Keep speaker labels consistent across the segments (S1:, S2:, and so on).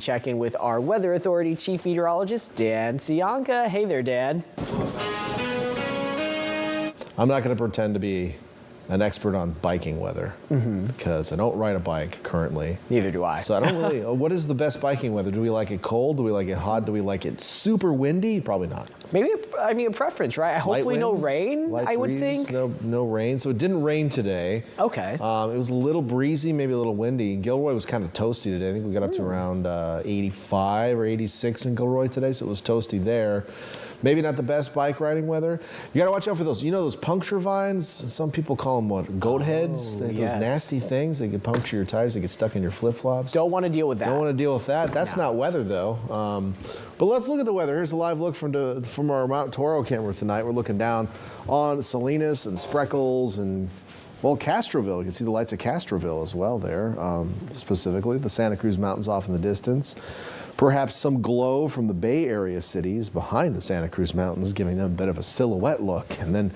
S1: Check in with our Weather Authority Chief Meteorologist, Dan Cianca. Hey there, Dan.
S2: I'm not going to pretend to be an expert on biking weather because I don't ride a bike currently.
S1: Neither do I.
S2: So I don't really, what is the best biking weather? Do we like it cold? Do we like it hot? Do we like it super windy? Probably not.
S1: Maybe, a preference, right? Hopefully no rain, I would think.
S2: No rain. So it didn't rain today.
S1: Okay.
S2: It was a little breezy, maybe a little windy. Gilroy was kind of toasty today. I think we got up to around 85 or 86 in Gilroy today, so it was toasty there. Maybe not the best bike riding weather. You got to watch out for those, those puncture vines? Some people call them what, goat heads? Those nasty things. They can puncture your tires. They get stuck in your flip-flops.
S1: Don't want to deal with that.
S2: Don't want to deal with that. That's not weather, though. But let's look at the weather. Here's a live look from our Mount Toro camera tonight. We're looking down on Salinas and Spreckles and, well, Castroville. You can see the lights of Castroville as well there, specifically. The Santa Cruz Mountains off in the distance. Perhaps some glow from the Bay Area cities behind the Santa Cruz Mountains, giving them a bit of a silhouette look. And then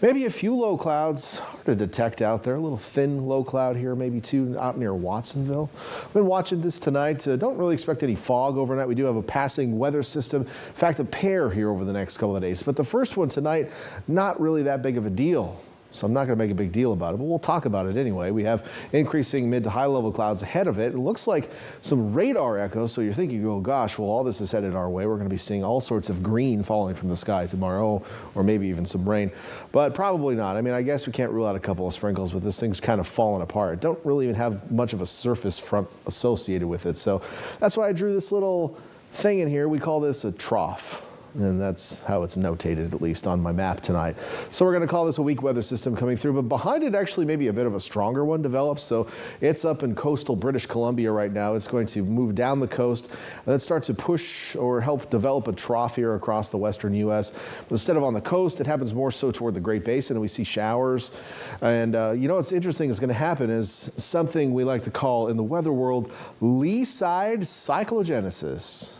S2: maybe a few low clouds, hard to detect out there. A little thin low cloud here, maybe two out near Watsonville. I've been watching this tonight. Don't really expect any fog overnight. We do have a passing weather system. In fact, a pair here over the next couple of days. But the first one tonight, not really that big of a deal. So I'm not going to make a big deal about it, but we'll talk about it anyway. We have increasing mid to high level clouds ahead of it. It looks like some radar echoes, so you're thinking, oh gosh, well, all this is headed our way. We're going to be seeing all sorts of green falling from the sky tomorrow, or maybe even some rain, but probably not. I mean, I guess we can't rule out a couple of sprinkles, but this thing's kind of falling apart. Don't really even have much of a surface front associated with it. So that's why I drew this little thing in here. We call this a trough. And that's how it's notated, at least on my map tonight. So we're going to call this a weak weather system coming through, but behind it actually maybe a bit of a stronger one develops. So it's up in coastal British Columbia right now. It's going to move down the coast and then start to push or help develop a trough here across the western U.S. But instead of on the coast, it happens more so toward the Great Basin, and we see showers. And what's interesting is going to happen is something we like to call in the weather world lee-side cyclogenesis.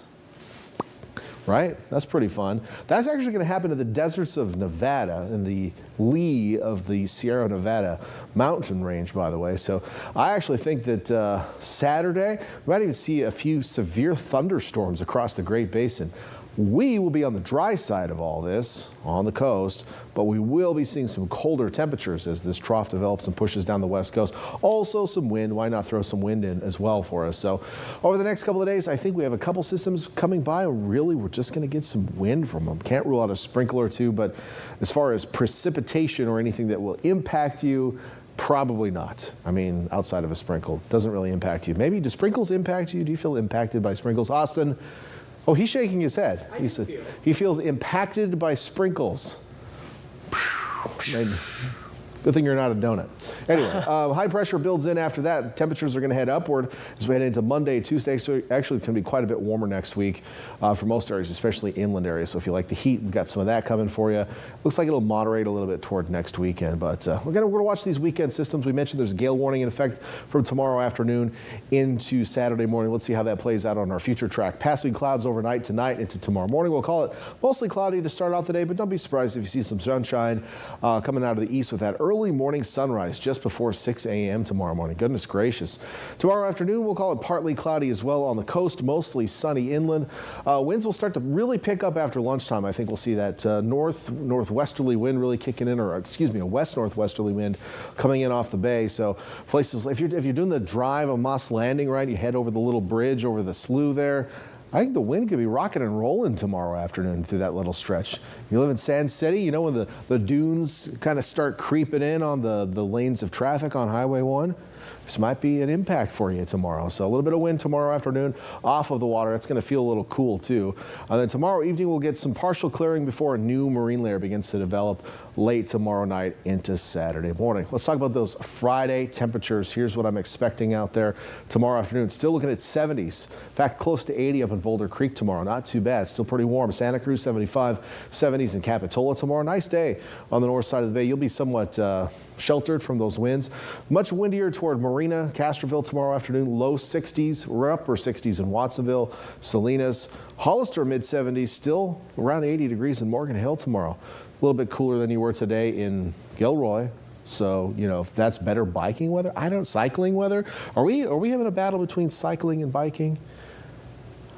S2: Right? That's pretty fun. That's actually going to happen in the deserts of Nevada, in the lee of the Sierra Nevada mountain range, by the way. So I actually think that Saturday, we might even see a few severe thunderstorms across the Great Basin. We will be on the dry side of all this, on the coast, but we will be seeing some colder temperatures as this trough develops and pushes down the west coast. Also some wind. Why not throw some wind in as well for us? So over the next couple of days, I think we have a couple systems coming by. Really, we're just going to get some wind from them. Can't rule out a sprinkle or two, but as far as precipitation or anything that will impact you, probably not. I mean, outside of a sprinkle, doesn't really impact you. Maybe do sprinkles impact you? Do you feel impacted by sprinkles? Austin? Oh, he's shaking his head. He said he feels impacted by sprinkles. Good thing you're not a donut. Anyway, high pressure builds in after that. Temperatures are going to head upward as we head into Monday, Tuesday. So actually it's going to be quite a bit warmer next week for most areas, especially inland areas. So if you like the heat, we've got some of that coming for you. Looks like it'll moderate a little bit toward next weekend. But we're going to watch these weekend systems. We mentioned there's a gale warning in effect from tomorrow afternoon into Saturday morning. Let's see how that plays out on our future track. Passing clouds overnight tonight into tomorrow morning. We'll call it mostly cloudy to start out the day, but don't be surprised if you see some sunshine coming out of the east with that early morning sunrise just before 6 a.m. tomorrow morning. Goodness gracious. Tomorrow afternoon, we'll call it partly cloudy as well on the coast, mostly sunny inland. Winds will start to really pick up after lunchtime. I think we'll see that northwesterly wind really kicking in, or excuse me, a west northwesterly wind coming in off the bay. So places, if you're doing the drive of Moss Landing, right, you head over the little bridge over the slough there. I think the wind could be rocking and rolling tomorrow afternoon through that little stretch. You live in Sand City, you know when the dunes kind of start creeping in on the lanes of traffic on Highway 1? This might be an impact for you tomorrow. So a little bit of wind tomorrow afternoon off of the water. It's going to feel a little cool too. And then tomorrow evening we'll get some partial clearing before a new marine layer begins to develop late tomorrow night into Saturday morning. Let's talk about those Friday temperatures. Here's what I'm expecting out there tomorrow afternoon. Still looking at 70s. In fact, close to 80 up in Boulder Creek tomorrow. Not too bad. Still pretty warm. Santa Cruz 75, 70s in Capitola tomorrow. Nice day on the north side of the bay. You'll be somewhat sheltered from those winds. Much windier toward Marina, Castroville tomorrow afternoon, low 60s. We're upper 60s in Watsonville, Salinas, Hollister mid 70s, still around 80 degrees in Morgan Hill tomorrow. A little bit cooler than you were today in Gilroy. So, if that's better biking weather, cycling weather. Are we having a battle between cycling and biking?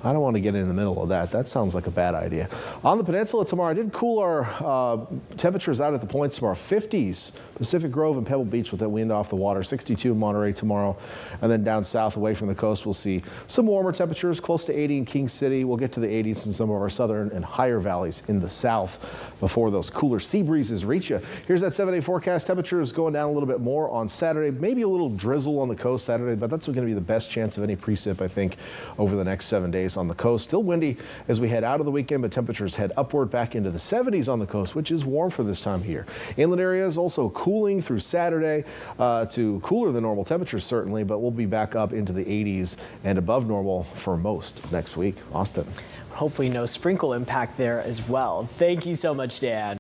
S2: I don't want to get in the middle of that. That sounds like a bad idea. On the peninsula tomorrow, I did cool our temperatures out at the points tomorrow. 50s, Pacific Grove and Pebble Beach with that wind off the water. 62 in Monterey tomorrow. And then down south away from the coast, we'll see some warmer temperatures, close to 80 in King City. We'll get to the 80s in some of our southern and higher valleys in the south before those cooler sea breezes reach you. Here's that 7-day forecast. Temperatures going down a little bit more on Saturday. Maybe a little drizzle on the coast Saturday, but that's going to be the best chance of any precip, I think, over the next 7 days on the coast. Still windy as we head out of the weekend, but temperatures head upward back into the 70s on the coast, which is warm for this time of year. Inland areas also cooling through Saturday to cooler than normal temperatures, certainly, but we'll be back up into the 80s and above normal for most next week. Austin.
S1: Hopefully no sprinkle impact there as well. Thank you so much, Dan.